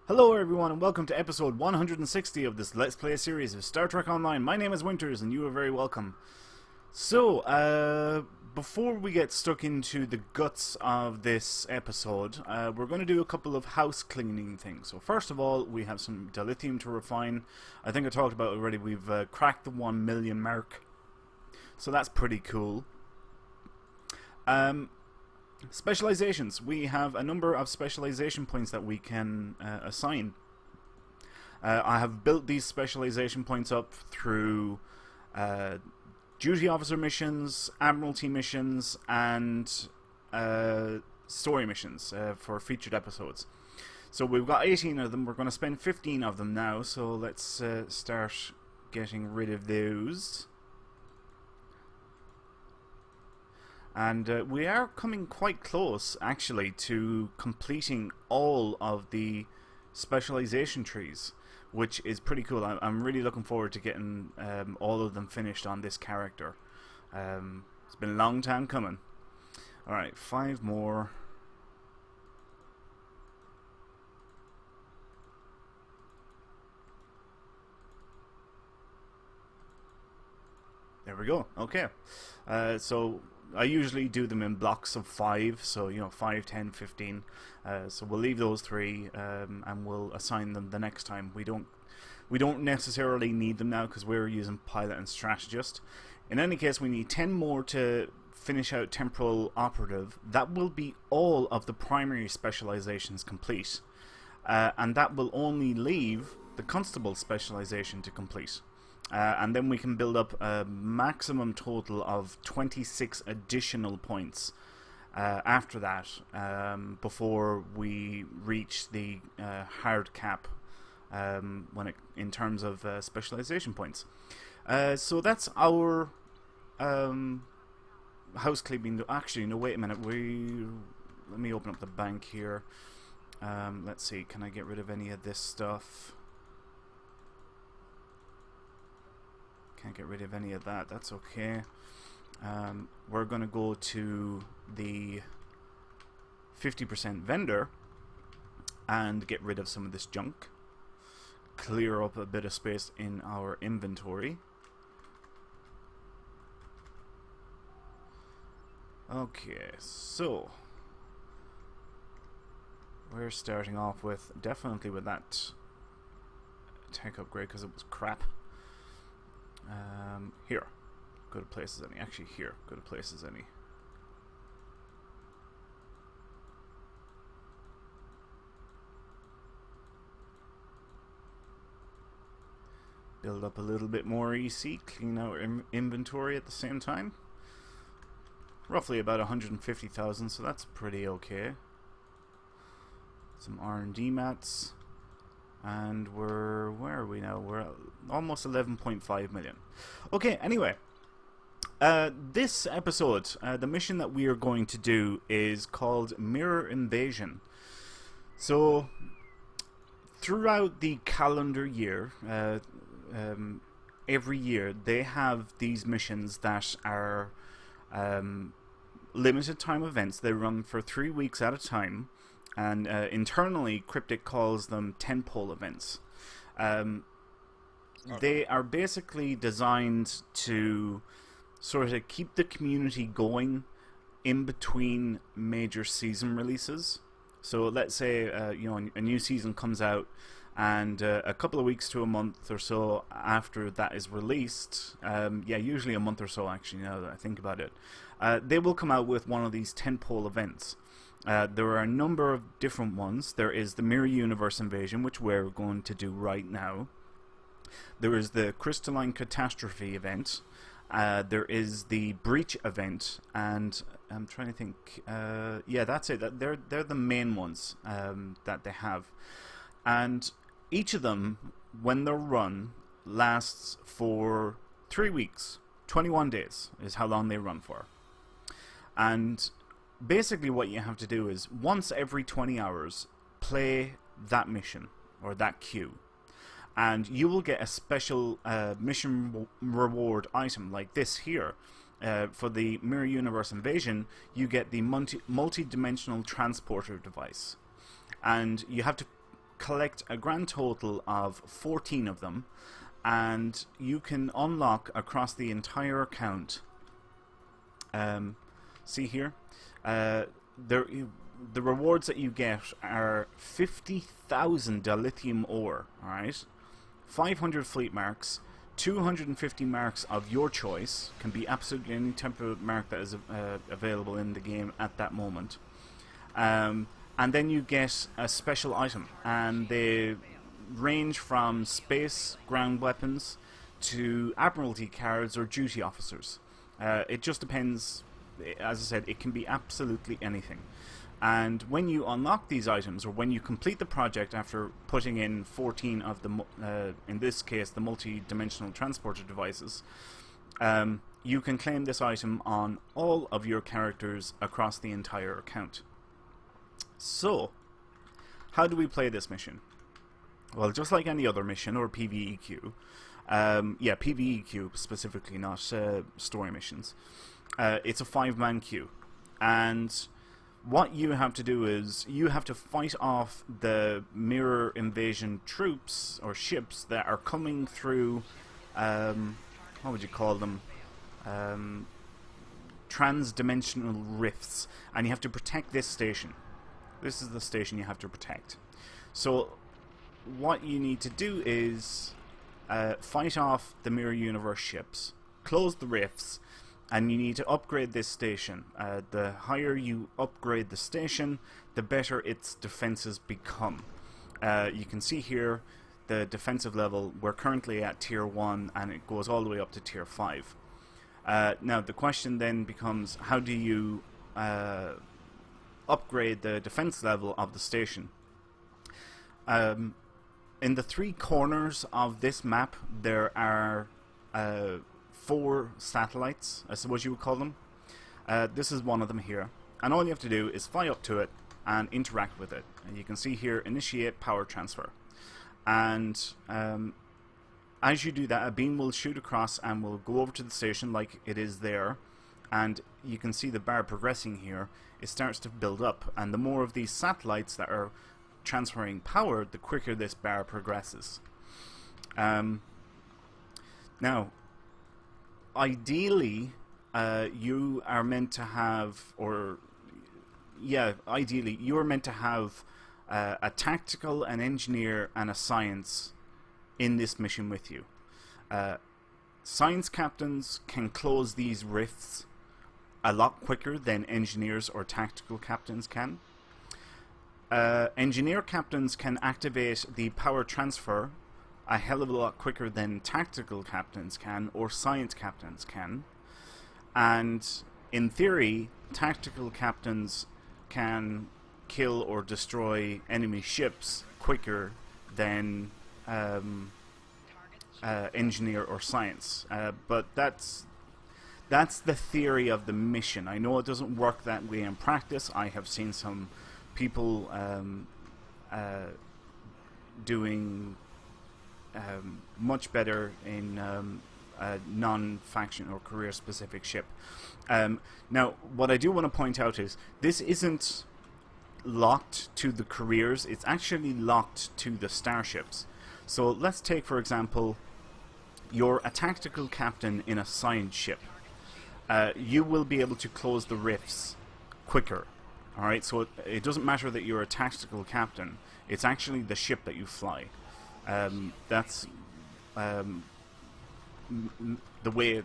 Hello everyone and welcome to episode 160 of this Let's Play series of Star Trek Online. My name is Winters and you are very welcome. So, before we get stuck into the guts of this episode, we're going to do a couple of house cleaning things. So first of all, we have some dilithium to refine. I think I talked about it already, we've cracked the 1 million mark. So that's pretty cool. Specializations. We have a number of specialization points that we can assign. I have built these specialization points up through duty officer missions, admiralty missions, and story missions for featured episodes. So we've got 18 of them. We're going to spend 15 of them now. So let's start getting rid of those. And we are coming quite close, actually, to completing all of the specialization trees, which is pretty cool. I'm really looking forward to getting all of them finished on this character. It's been a long time coming. Alright, 5 more. There we go. Okay. So I usually do them in blocks of 5, so 5, 10, 15. So we'll leave those 3 and we'll assign them the next time. We don't necessarily need them now because we're using pilot and strategist. In any case, we need 10 more to finish out temporal operative. That will be all of the primary specializations complete, and that will only leave the constable specialization to complete. And then we can build up a maximum total of 26 additional points after that, before we reach the hard cap in terms of specialization points. So that's our housekeeping. Actually, no, wait a minute. Let me open up the bank here. Let's see. Can I get rid of any of this stuff? Can't get rid of any of that. That's okay. We're going to go to the 50% vendor and get rid of some of this junk. Clear up a bit of space in our inventory. Okay, so we're starting off with definitely with that tech upgrade because it was crap. Here, go to places any. Actually, here, go to places any. Build up a little bit more EC, clean out our inventory at the same time. Roughly about 150,000, so that's pretty okay. Some R&D mats. And where are we now? We're at almost 11.5 million. Okay, anyway. This episode, the mission that we are going to do is called Mirror Invasion. So, throughout the calendar year, every year, they have these missions that are limited time events. They run for 3 weeks at a time. And internally, Cryptic calls them Tentpole events. They are basically designed to sort of keep the community going in between major season releases. So let's say a new season comes out, and a couple of weeks to a month or so after that is released, usually a month or so actually, now that I think about it, they will come out with one of these Tentpole events. There are a number of different ones. There is the Mirror Universe Invasion, which we're going to do right now. There is the Crystalline Catastrophe event. There is the Breach event, and I'm trying to think. Yeah, that's it. They're the main ones that they have, and each of them, when they're run, lasts for 3 weeks. 21 days is how long they run for, and basically what you have to do is once every 20 hours play that mission or that queue, and you will get a special mission reward item like this here. For the Mirror Universe Invasion, you get the multi-dimensional transporter device, and you have to collect a grand total of 14 of them, and you can unlock across the entire account. See here, the rewards that you get are 50,000 dilithium ore, alright, 500 fleet marks, 250 marks of your choice, can be absolutely any type of mark that is available in the game at that moment, and then you get a special item, and they range from space ground weapons to admiralty cards or duty officers. It just depends. As I said, it can be absolutely anything. And when you unlock these items, or when you complete the project after putting in 14 of the, in this case, the multi-dimensional transporter devices, you can claim this item on all of your characters across the entire account. So, how do we play this mission? Well, just like any other mission, or PvE queue, yeah, PvE queue specifically, not story missions. It's a 5-man queue, and what you have to do is you have to fight off the mirror invasion troops or ships that are coming through, what would you call them, trans-dimensional rifts, and you have to protect this station. This is the station you have to protect. So what you need to do is fight off the mirror universe ships, close the rifts, and you need to upgrade this station. The higher you upgrade the station, the better its defenses become. You can see here the defensive level. We're currently at tier 1, and it goes all the way up to tier 5. Now the question then becomes, how do you upgrade the defense level of the station? In the 3 corners of this map, there are 4 satellites, I suppose you would call them. This is one of them here, and all you have to do is fly up to it and interact with it. And you can see here, initiate power transfer, and as you do that, a beam will shoot across and will go over to the station like it is there, and you can see the bar progressing here. It starts to build up, and the more of these satellites that are transferring power, the quicker this bar progresses. Now, ideally, you are meant to have, ideally, you are meant to have a tactical, an engineer, and a science in this mission with you. Science captains can close these rifts a lot quicker than engineers or tactical captains can. Engineer captains can activate the power transfer a hell of a lot quicker than tactical captains can, or science captains can. And in theory, tactical captains can kill or destroy enemy ships quicker than engineer or science. But that's the theory of the mission. I know it doesn't work that way in practice. I have seen some people doing much better in a non-faction or career-specific ship. Now, what I do want to point out is this isn't locked to the careers, it's actually locked to the starships. So let's take, for example, you're a tactical captain in a science ship. You will be able to close the rifts quicker. Alright, so it doesn't matter that you're a tactical captain, it's actually the ship that you fly. That's the way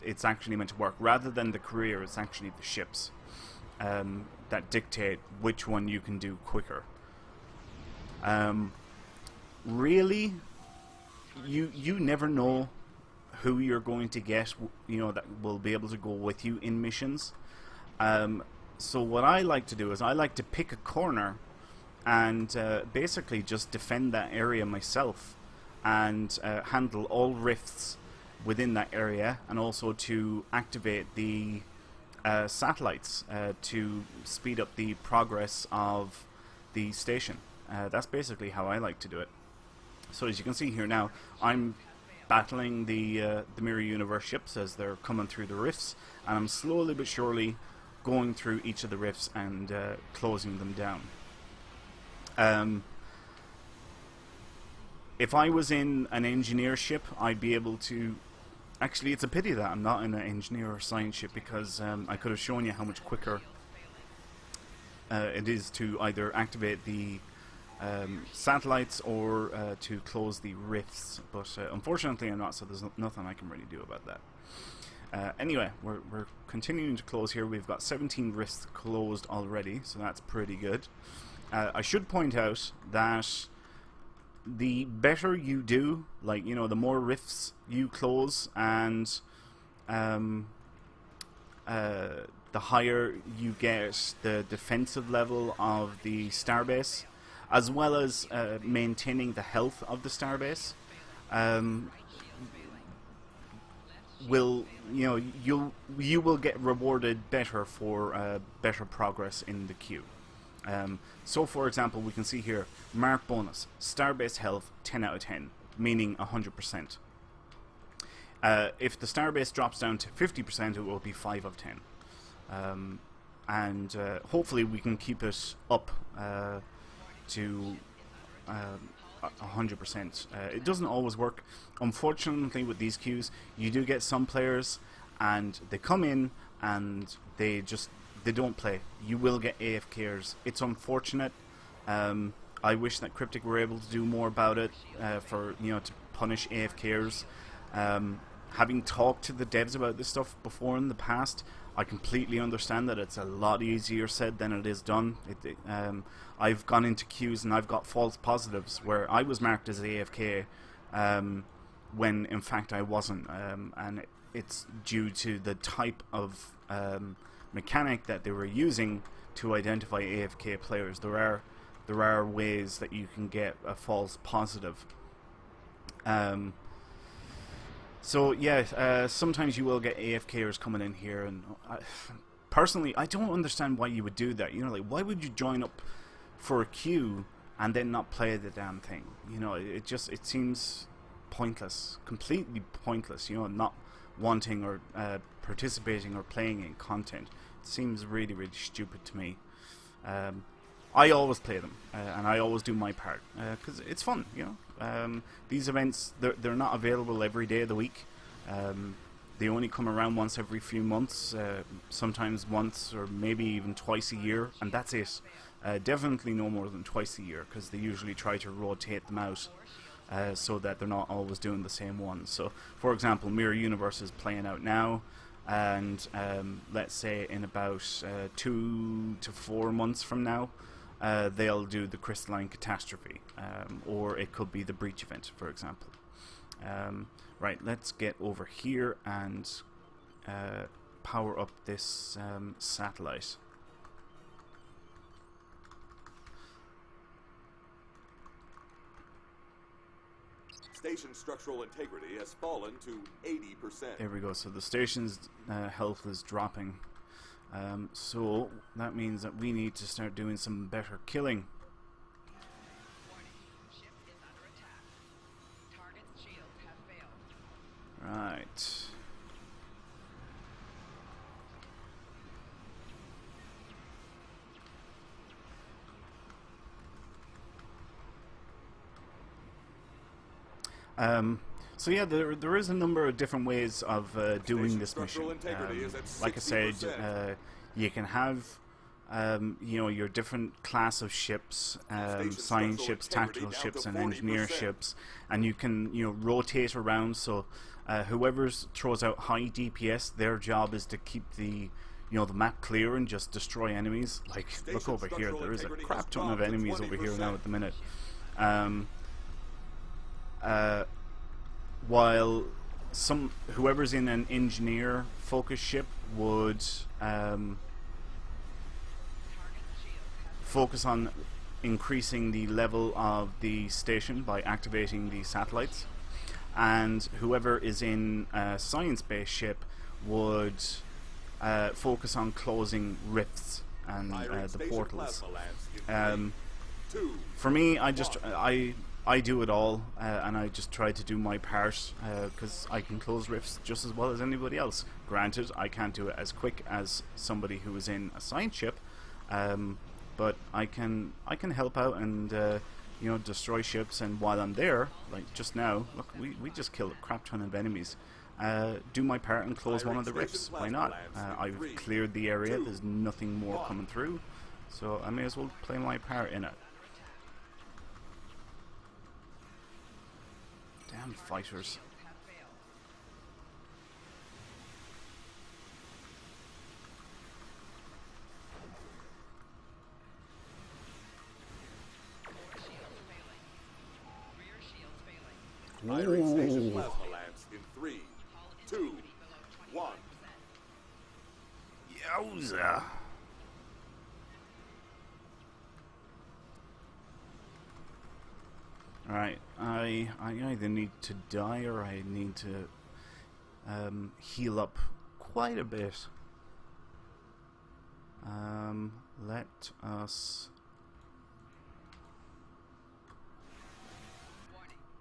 it's actually meant to work. Rather than the career, it's actually the ships that dictate which one you can do quicker. Really, you never know who you're going to get, that will be able to go with you in missions. So what I like to do is I like to pick a corner and basically just defend that area myself, and handle all rifts within that area, and also to activate the satellites to speed up the progress of the station. That's basically how I like to do it. So as you can see here now, I'm battling the Mirror Universe ships as they're coming through the rifts, and I'm slowly but surely going through each of the rifts and closing them down. if I was in an engineer ship, I'd be able to... Actually, it's a pity that I'm not in an engineer or science ship, because I could have shown you how much quicker it is to either activate the satellites or to close the rifts. But unfortunately I'm not, so there's nothing I can really do about that. Anyway, we're continuing to close here. We've got 17 rifts closed already, so that's pretty good. I should point out that the better you do, like, you know, the more rifts you close, and the higher you get the defensive level of the starbase, as well as maintaining the health of the starbase, you will get rewarded better for better progress in the queue. So for example, we can see here, mark bonus, starbase health 10 out of 10, meaning 100%. If the starbase drops down to 50%, it will be 5 of 10. And hopefully we can keep it up to 100%. It doesn't always work. Unfortunately, with these queues, you do get some players and they come in and they don't play. You will get AFKers. It's unfortunate. I wish that Cryptic were able to do more about it, to punish AFKers. Having talked to the devs about this stuff before in the past, I completely understand that it's a lot easier said than it is done. I've gone into queues and I've got false positives where I was marked as AFK when in fact I wasn't, and it's due to the type of mechanic that they were using to identify AFK players. There are ways that you can get a false positive. So yeah, sometimes you will get AFKers coming in here, and personally, I don't understand why you would do that. You know, like, why would you join up for a queue and then not play the damn thing? You know, it seems pointless, completely pointless. You know, not wanting or participating or playing in content. It seems really, really stupid to me. I always play them, and I always do my part, because it's fun, you know. These events, they're not available every day of the week. They only come around once every few months, sometimes once or maybe even twice a year, and that's it. Definitely no more than twice a year, because they usually try to rotate them out so that they're not always doing the same ones. So, for example, Mirror Universe is playing out now, and let's say in about 2 to 4 months from now, they'll do the Crystalline Catastrophe, or it could be the Breach event, for example. Right, let's get over here and power up this satellite. Station structural integrity has fallen to 80%. There we go, so the station's health is dropping. So that means that we need to start doing some better killing. Right. So yeah, there is a number of different ways of doing this mission. Like I said, you can have your different class of ships, science ships, tactical ships, and engineer ships, and you can rotate around. So whoever throws out high DPS, their job is to keep the the map clear and just destroy enemies. Like, look over here, there is a crap ton of enemies over here now at the minute. While whoever's in an engineer focus ship would focus on increasing the level of the station by activating the satellites, and whoever is in a science-based ship would focus on closing rifts and the portals. For me, I do it all, and I just try to do my part, because I can close rifts just as well as anybody else. Granted, I can't do it as quick as somebody who is in a science ship, but I can help out and you know, destroy ships, and while I'm there, like just now, look, we just killed a crap ton of enemies. Do my part and close one of the rifts. Why not? I've cleared the area. There's nothing more coming through, so I may as well play my part in it. Damn fighters. Firing station plasma lamps in 3, 2, 1. Yowza! Alright, I either need to die or I need to heal up quite a bit. Let us...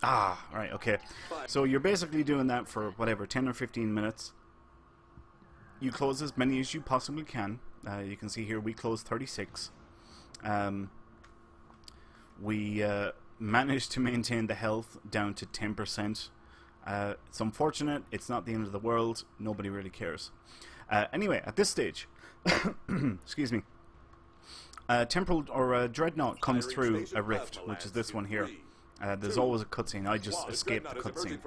Ah, right, okay. So you're basically doing that for whatever, 10 or 15 minutes. You close as many as you possibly can. You can see here we closed 36. We managed to maintain the health down to 10%. It's unfortunate. It's not the end of the world. Nobody really cares. Anyway, at this stage, excuse me, Temporal or Dreadnought comes through a rift, which is this one here. There's always a cutscene. I just escaped the cutscene,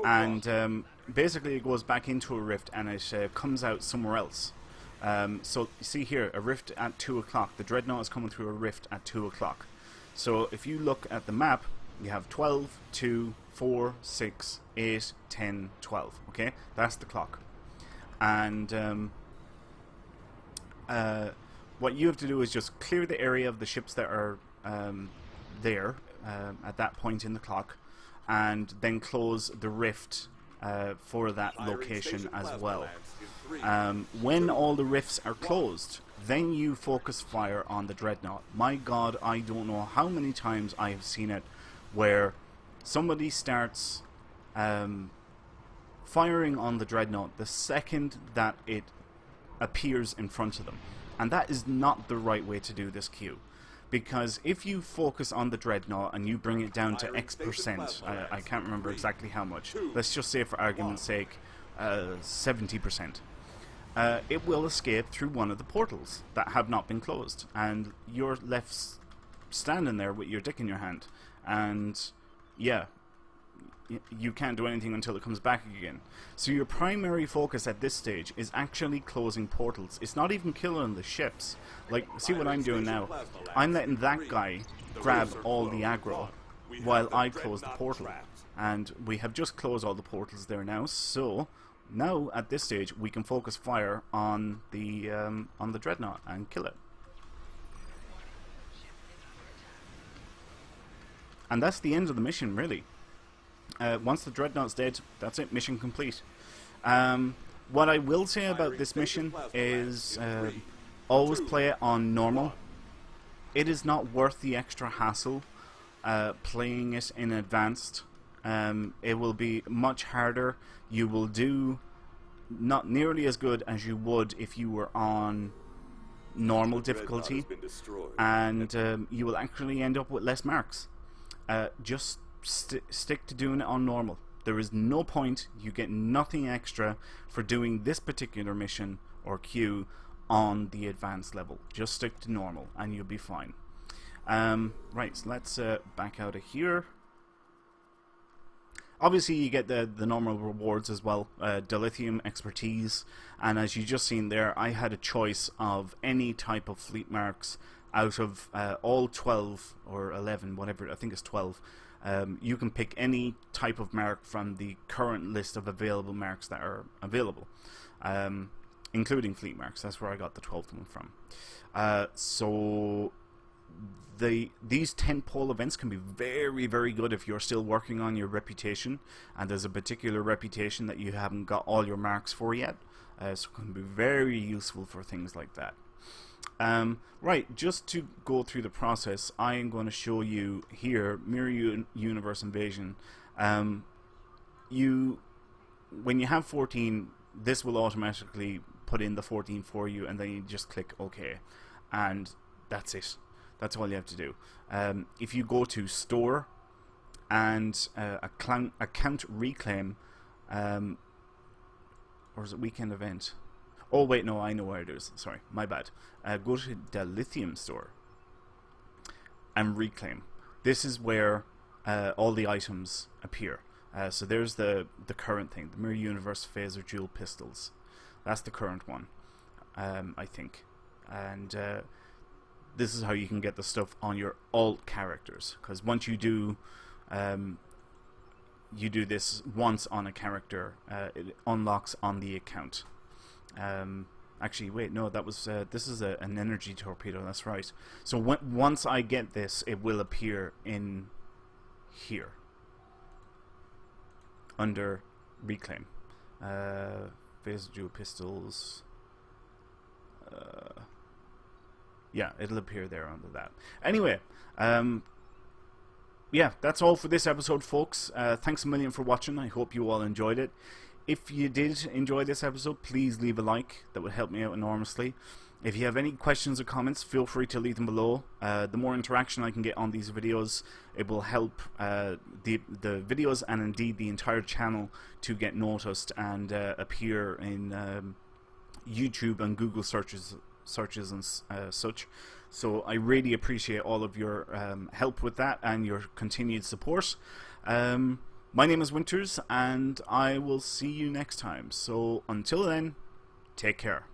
and basically it goes back into a rift and it comes out somewhere else. So you see here a rift at 2 o'clock. The Dreadnought is coming through a rift at 2 o'clock. So if you look at the map, you have 12, 2, 4, 6, 8, 10, 12. Okay, that's the clock. And what you have to do is just clear the area of the ships that are there at that point in the clock, and then close the rift for that location as well. When all the rifts are closed, then you focus fire on the Dreadnought. My god, I don't know how many times I have seen it where somebody starts firing on the Dreadnought the second that it appears in front of them. And that is not the right way to do this queue. Because if you focus on the Dreadnought and you bring it down to X%, I can't remember exactly how much, let's just say for argument's sake, 70%, it will escape through one of the portals that have not been closed. And you're left standing there with your dick in your hand. And yeah, you can't do anything until it comes back again. So your primary focus at this stage is actually closing portals. It's not even killing the ships. Like, see what I'm doing now? I'm letting that guy grab all the aggro while I close the portal. And we have just closed all the portals there now, so now at this stage we can focus fire on the Dreadnought and kill it. And that's the end of the mission, really. Once the Dreadnought's dead, that's it, mission complete. What I will say about this mission is always play it on normal. It is not worth the extra hassle playing it in advanced. It will be much harder. You will do not nearly as good as you would if you were on normal difficulty, and you will actually end up with less marks. Just stick to doing it on normal. There is no point. You get nothing extra for doing this particular mission or queue on the advanced level. Just stick to normal and you'll be fine. Right, so let's back out of here. Obviously you get the normal rewards as well, dilithium, expertise, and as you just seen there, I had a choice of any type of fleet marks out of all 12 or 11, whatever, I think it's 12. You can pick any type of mark from the current list of available marks that are available, including fleet marks. That's where I got the 12th one from. So these tentpole events can be very, very good if you're still working on your reputation, and there's a particular reputation that you haven't got all your marks for yet. So it can be very useful for things like that. Right, just to go through the process, I am going to show you here Mirror Universe Invasion. When you have 14, this will automatically put in the 14 for you, and then you just click OK, and that's it. That's all you have to do. If you go to store and account reclaim, or is it weekend event? Oh wait, no, I know where it is. Sorry, my bad. Go to the lithium store and reclaim. This is where all the items appear. So there's the current thing, the Mirror Universe Phaser Dual Pistols. That's the current one, I think. And this is how you can get the stuff on your alt characters. Because once you do this once on a character, it unlocks on the account. Actually, wait, no, that was this is an energy torpedo. That's right. So once I get this, it will appear in here under reclaim. Phaser dual pistols. Yeah, it'll appear there under that. Anyway, yeah, that's all for this episode, folks. Thanks a million for watching. I hope you all enjoyed it. If you did enjoy this episode, please leave a like. That would help me out enormously. If you have any questions or comments, feel free to leave them below. The more interaction I can get on these videos, it will help the videos and indeed the entire channel to get noticed and appear in YouTube and Google searches and such. So I really appreciate all of your help with that and your continued support. My name is Winters, and I will see you next time. So until then, take care.